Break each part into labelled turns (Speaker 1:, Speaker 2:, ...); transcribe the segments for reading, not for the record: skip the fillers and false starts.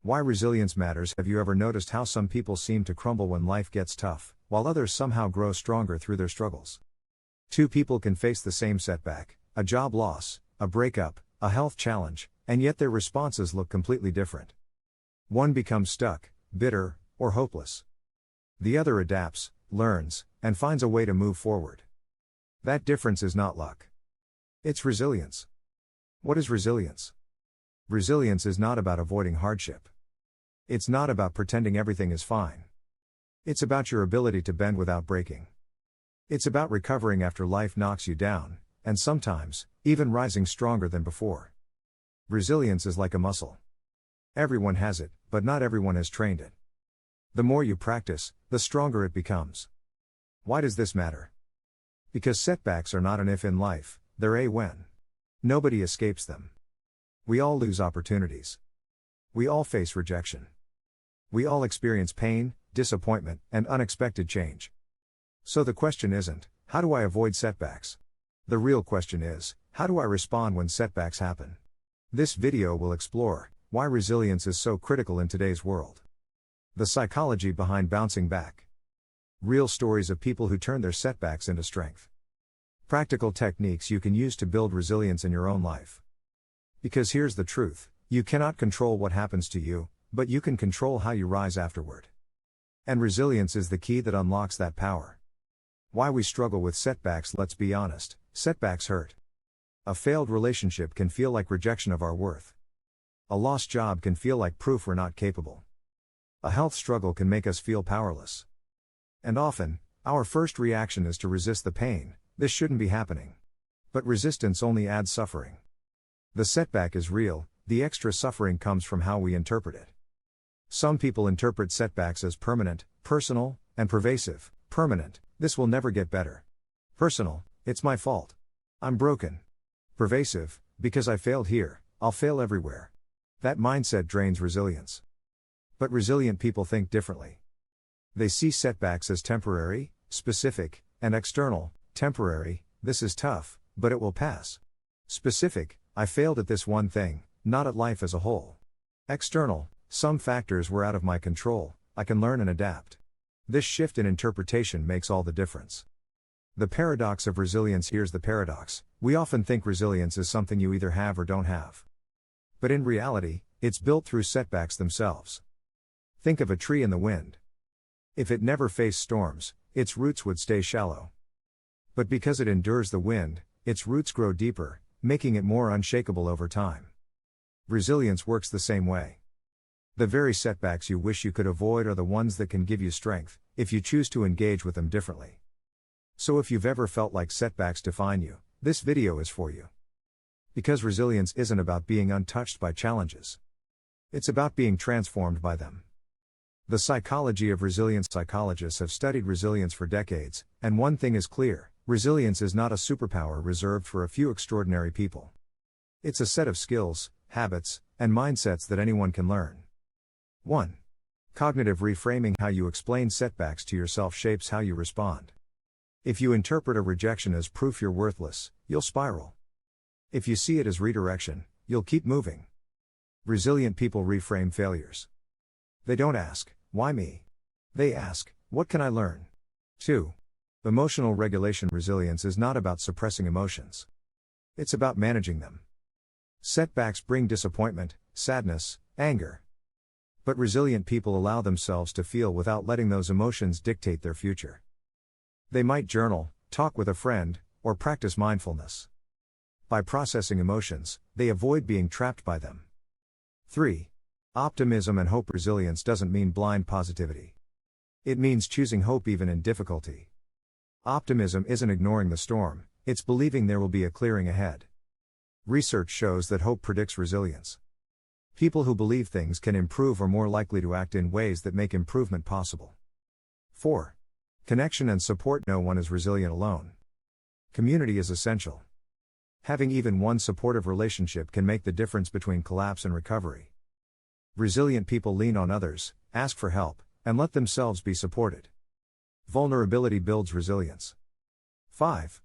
Speaker 1: Why resilience matters. Have you ever noticed how some people seem to crumble when life gets tough, while others somehow grow stronger through their struggles? Two people can face the same setback, a job loss, a breakup, a health challenge, and yet their responses look completely different. One becomes stuck, bitter, or hopeless. The other adapts, learns, and finds a way to move forward. That difference is not luck. It's resilience. What is resilience? Resilience is not about avoiding hardship. It's not about pretending everything is fine. It's about your ability to bend without breaking. It's about recovering after life knocks you down, and sometimes, even rising stronger than before. Resilience is like a muscle. Everyone has it, but not everyone has trained it. The more you practice, the stronger it becomes. Why does this matter? Because setbacks are not an if in life, they're a when. Nobody escapes them. We all lose opportunities. We all face rejection. We all experience pain, disappointment, and unexpected change. So the question isn't, how do I avoid setbacks? The real question is, how do I respond when setbacks happen? This video will explore why resilience is so critical in today's world. The psychology behind bouncing back. Real stories of people who turn their setbacks into strength. Practical techniques you can use to build resilience in your own life. Because here's the truth, you cannot control what happens to you, but you can control how you rise afterward. And resilience is the key that unlocks that power. Why we struggle with setbacks. Let's be honest, setbacks hurt. A failed relationship can feel like rejection of our worth. A lost job can feel like proof we're not capable. A health struggle can make us feel powerless. And often, our first reaction is to resist the pain. This shouldn't be happening. But resistance only adds suffering. The setback is real, the extra suffering comes from how we interpret it. Some people interpret setbacks as permanent, personal, and pervasive. Permanent, this will never get better. Personal, it's my fault. I'm broken. Pervasive, because I failed here, I'll fail everywhere. That mindset drains resilience. But resilient people think differently. They see setbacks as temporary, specific, and external. Temporary, this is tough, but it will pass. Specific, I failed at this one thing, not at life as a whole. External, some factors were out of my control, I can learn and adapt. This shift in interpretation makes all the difference. The paradox of resilience. Here's the paradox, we often think resilience is something you either have or don't have. But in reality, it's built through setbacks themselves. Think of a tree in the wind. If it never faced storms, its roots would stay shallow. But because it endures the wind, its roots grow deeper, making it more unshakable over time. Resilience works the same way. The very setbacks you wish you could avoid are the ones that can give you strength, if you choose to engage with them differently. So if you've ever felt like setbacks define you, this video is for you. Because resilience isn't about being untouched by challenges. It's about being transformed by them. The psychology of resilience. Psychologists have studied resilience for decades, and one thing is clear, resilience is not a superpower reserved for a few extraordinary people. It's a set of skills, habits, and mindsets that anyone can learn. 1. Cognitive reframing. How you explain setbacks to yourself shapes how you respond. If you interpret a rejection as proof you're worthless, you'll spiral. If you see it as redirection, you'll keep moving. Resilient people reframe failures. They don't ask, why me? They ask, what can I learn? 2. Emotional regulation. Resilience is not about suppressing emotions. It's about managing them. Setbacks bring disappointment, sadness, anger. But resilient people allow themselves to feel without letting those emotions dictate their future. They might journal, talk with a friend, or practice mindfulness. By processing emotions, they avoid being trapped by them. 3. Optimism and hope. Resilience doesn't mean blind positivity. It means choosing hope even in difficulty. Optimism isn't ignoring the storm, it's believing there will be a clearing ahead. Research shows that hope predicts resilience. People who believe things can improve are more likely to act in ways that make improvement possible. 4. Connection and support. No one is resilient alone. Community is essential. Having even one supportive relationship can make the difference between collapse and recovery. Resilient people lean on others, ask for help, and let themselves be supported. Vulnerability builds resilience. 5.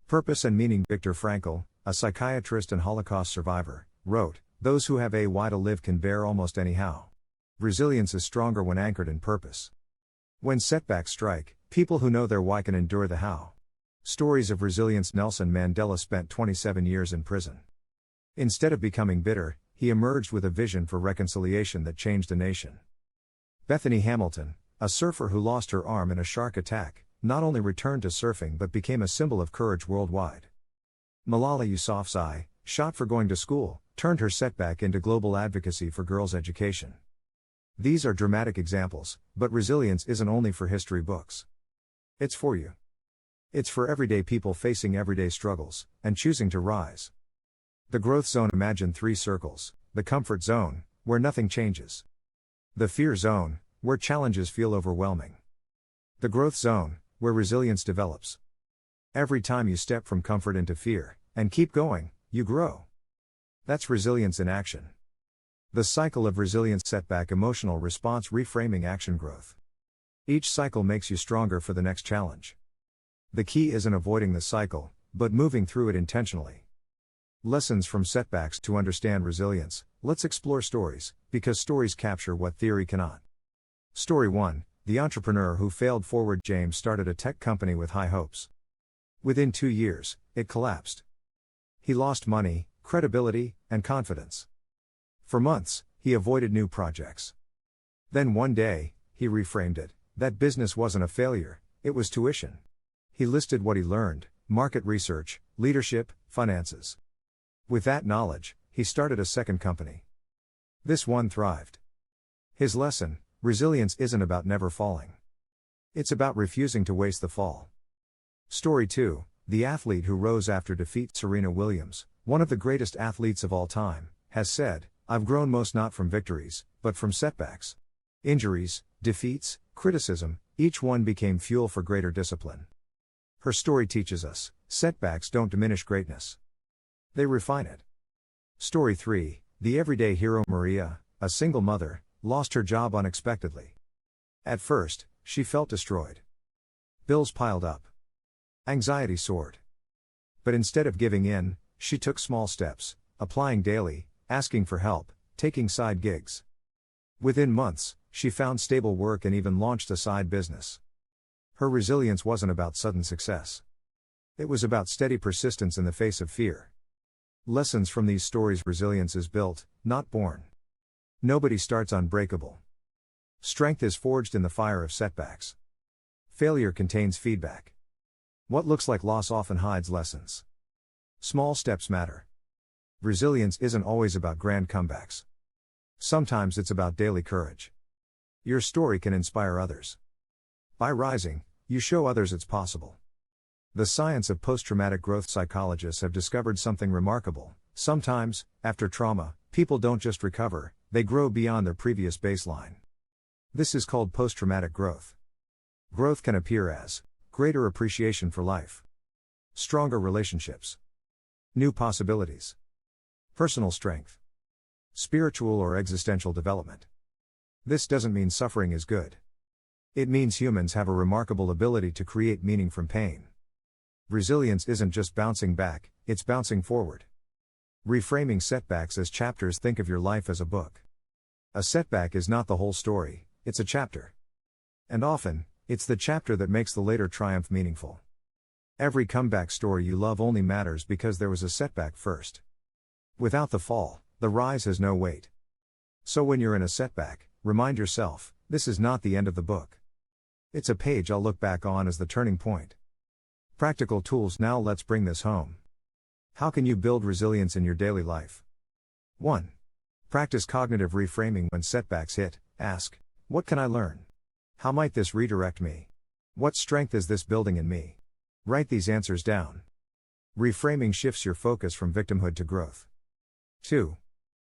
Speaker 1: Purpose and meaning. Viktor Frankl, a psychiatrist and Holocaust survivor, wrote, "Those who have a why to live can bear almost anyhow. Resilience is stronger when anchored in purpose. When setbacks strike, people who know their why can endure the how. Stories of resilience. Nelson Mandela spent 27 years in prison. Instead of becoming bitter, he emerged with a vision for reconciliation that changed a nation. Bethany Hamilton, a surfer who lost her arm in a shark attack, not only returned to surfing but became a symbol of courage worldwide. Malala Yousafzai, shot for going to school, turned her setback into global advocacy for girls' education. These are dramatic examples, but resilience isn't only for history books. It's for you. It's for everyday people facing everyday struggles, and choosing to rise. The growth zone. Imagine 3 circles: the comfort zone, where nothing changes; the fear zone, where challenges feel overwhelming; the growth zone, where resilience develops. Every time you step from comfort into fear, and keep going, you grow. That's resilience in action. The cycle of resilience: setback, emotional response, reframing, action, growth. Each cycle makes you stronger for the next challenge. The key isn't avoiding the cycle, but moving through it intentionally. Lessons from setbacks. To understand resilience, let's explore stories, because stories capture what theory cannot. Story 1: The entrepreneur who failed forward. James started a tech company with high hopes. Within 2 years, it collapsed. He lost money, credibility, and confidence. For months, he avoided new projects. Then one day, he reframed it. That business wasn't a failure, it was tuition. He listed what he learned: market research, leadership, finances. With that knowledge, he started a second company. This one thrived. His lesson: resilience isn't about never falling. It's about refusing to waste the fall. Story 2: The athlete who rose after defeat. Serena Williams, one of the greatest athletes of all time, has said, "I've grown most not from victories, but from setbacks." Injuries, defeats, criticism, each one became fuel for greater discipline. Her story teaches us, setbacks don't diminish greatness. They refine it. Story 3: The everyday hero. Maria, a single mother, lost her job unexpectedly. At first, she felt destroyed. Bills piled up. Anxiety soared. But instead of giving in, she took small steps, applying daily, asking for help, taking side gigs. Within months, she found stable work and even launched a side business. Her resilience wasn't about sudden success. It was about steady persistence in the face of fear. Lessons from these stories: resilience is built, not born. Nobody starts unbreakable. Strength is forged in the fire of setbacks. Failure contains feedback. What looks like loss often hides lessons. Small steps matter. Resilience isn't always about grand comebacks. Sometimes it's about daily courage. Your story can inspire others. By rising, you show others it's possible. The science of post-traumatic growth. Psychologists have discovered something remarkable. Sometimes, after trauma, people don't just recover, they grow beyond their previous baseline. This is called post-traumatic growth. Growth can appear as greater appreciation for life, stronger relationships, new possibilities, personal strength, spiritual or existential development. This doesn't mean suffering is good. It means humans have a remarkable ability to create meaning from pain. Resilience isn't just bouncing back, it's bouncing forward. Reframing setbacks as chapters. Think of your life as a book. A setback is not the whole story, it's a chapter. And often, it's the chapter that makes the later triumph meaningful. Every comeback story you love only matters because there was a setback first. Without the fall, the rise has no weight. So when you're in a setback, remind yourself, this is not the end of the book. It's a page I'll look back on as the turning point. Practical tools. Now let's bring this home. How can you build resilience in your daily life? 1. Practice cognitive reframing. When setbacks hit, ask, what can I learn? How might this redirect me? What strength is this building in me? Write these answers down. Reframing shifts your focus from victimhood to growth. 2.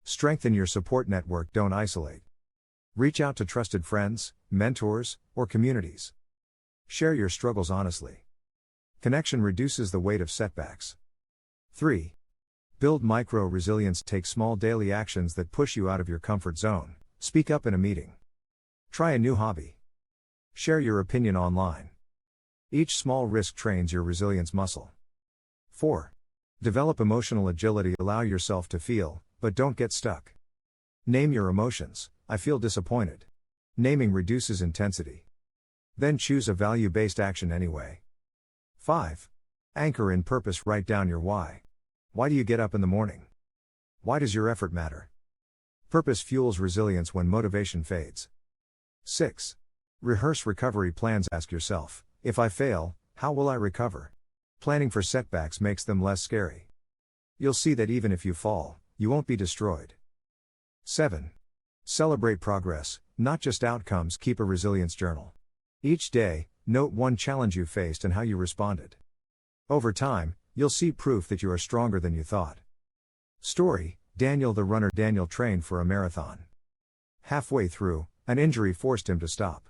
Speaker 1: Strengthen your support network. Don't isolate. Reach out to trusted friends, mentors, or communities. Share your struggles honestly. Connection reduces the weight of setbacks. 3. Build micro-resilience. Take small daily actions that push you out of your comfort zone. Speak up in a meeting. Try a new hobby. Share your opinion online. Each small risk trains your resilience muscle. 4. Develop emotional agility. Allow yourself to feel, but don't get stuck. Name your emotions, I feel disappointed. Naming reduces intensity. Then choose a value-based action anyway. 5. Anchor in purpose. Write down your why. Why do you get up in the morning? Why does your effort matter? Purpose fuels resilience when motivation fades. 6. Rehearse recovery plans. Ask yourself, if I fail, how will I recover? Planning for setbacks makes them less scary. You'll see that even if you fall, you won't be destroyed. 7. Celebrate progress, not just outcomes. Keep a resilience journal. Each day, note one challenge you faced and how you responded. Over time, you'll see proof that you are stronger than you thought. Story: Daniel the runner. Daniel trained for a marathon. Halfway through, an injury forced him to stop.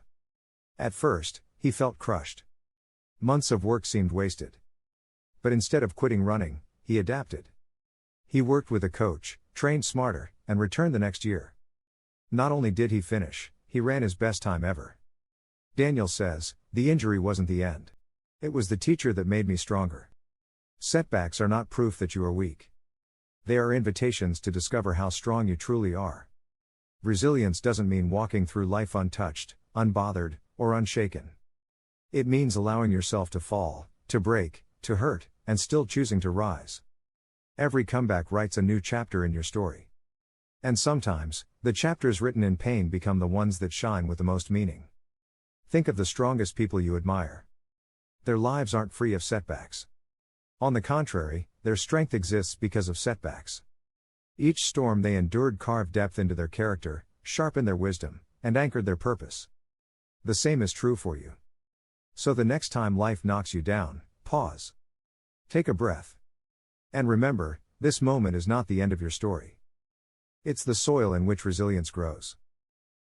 Speaker 1: At first, he felt crushed. Months of work seemed wasted. But instead of quitting running, he adapted. He worked with a coach, trained smarter, and returned the next year. Not only did he finish, he ran his best time ever. Daniel says, "The injury wasn't the end. It was the teacher that made me stronger." Setbacks are not proof that you are weak. They are invitations to discover how strong you truly are. Resilience doesn't mean walking through life untouched, unbothered, or unshaken. It means allowing yourself to fall, to break, to hurt, and still choosing to rise. Every comeback writes a new chapter in your story. And sometimes, the chapters written in pain become the ones that shine with the most meaning. Think of the strongest people you admire. Their lives aren't free of setbacks. On the contrary, their strength exists because of setbacks. Each storm they endured carved depth into their character, sharpened their wisdom, and anchored their purpose. The same is true for you. So the next time life knocks you down, pause. Take a breath. And remember, this moment is not the end of your story. It's the soil in which resilience grows.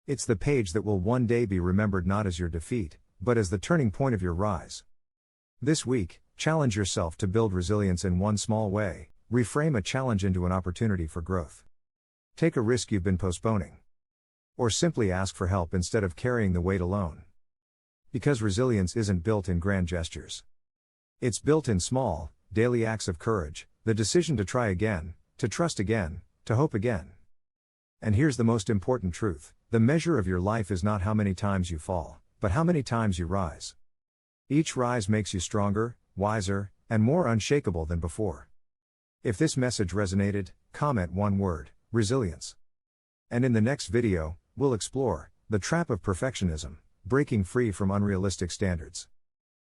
Speaker 1: It's the page that will one day be remembered not as your defeat, but as the turning point of your rise. This week, challenge yourself to build resilience in one small way. Reframe a challenge into an opportunity for growth. Take a risk you've been postponing. Or simply ask for help instead of carrying the weight alone. Because resilience isn't built in grand gestures. It's built in small, daily acts of courage, the decision to try again, to trust again, to hope again. And here's the most important truth: the measure of your life is not how many times you fall, but how many times you rise. Each rise makes you stronger, wiser, and more unshakable than before. If this message resonated, comment one word: resilience. And in the next video, we'll explore the trap of perfectionism, breaking free from unrealistic standards.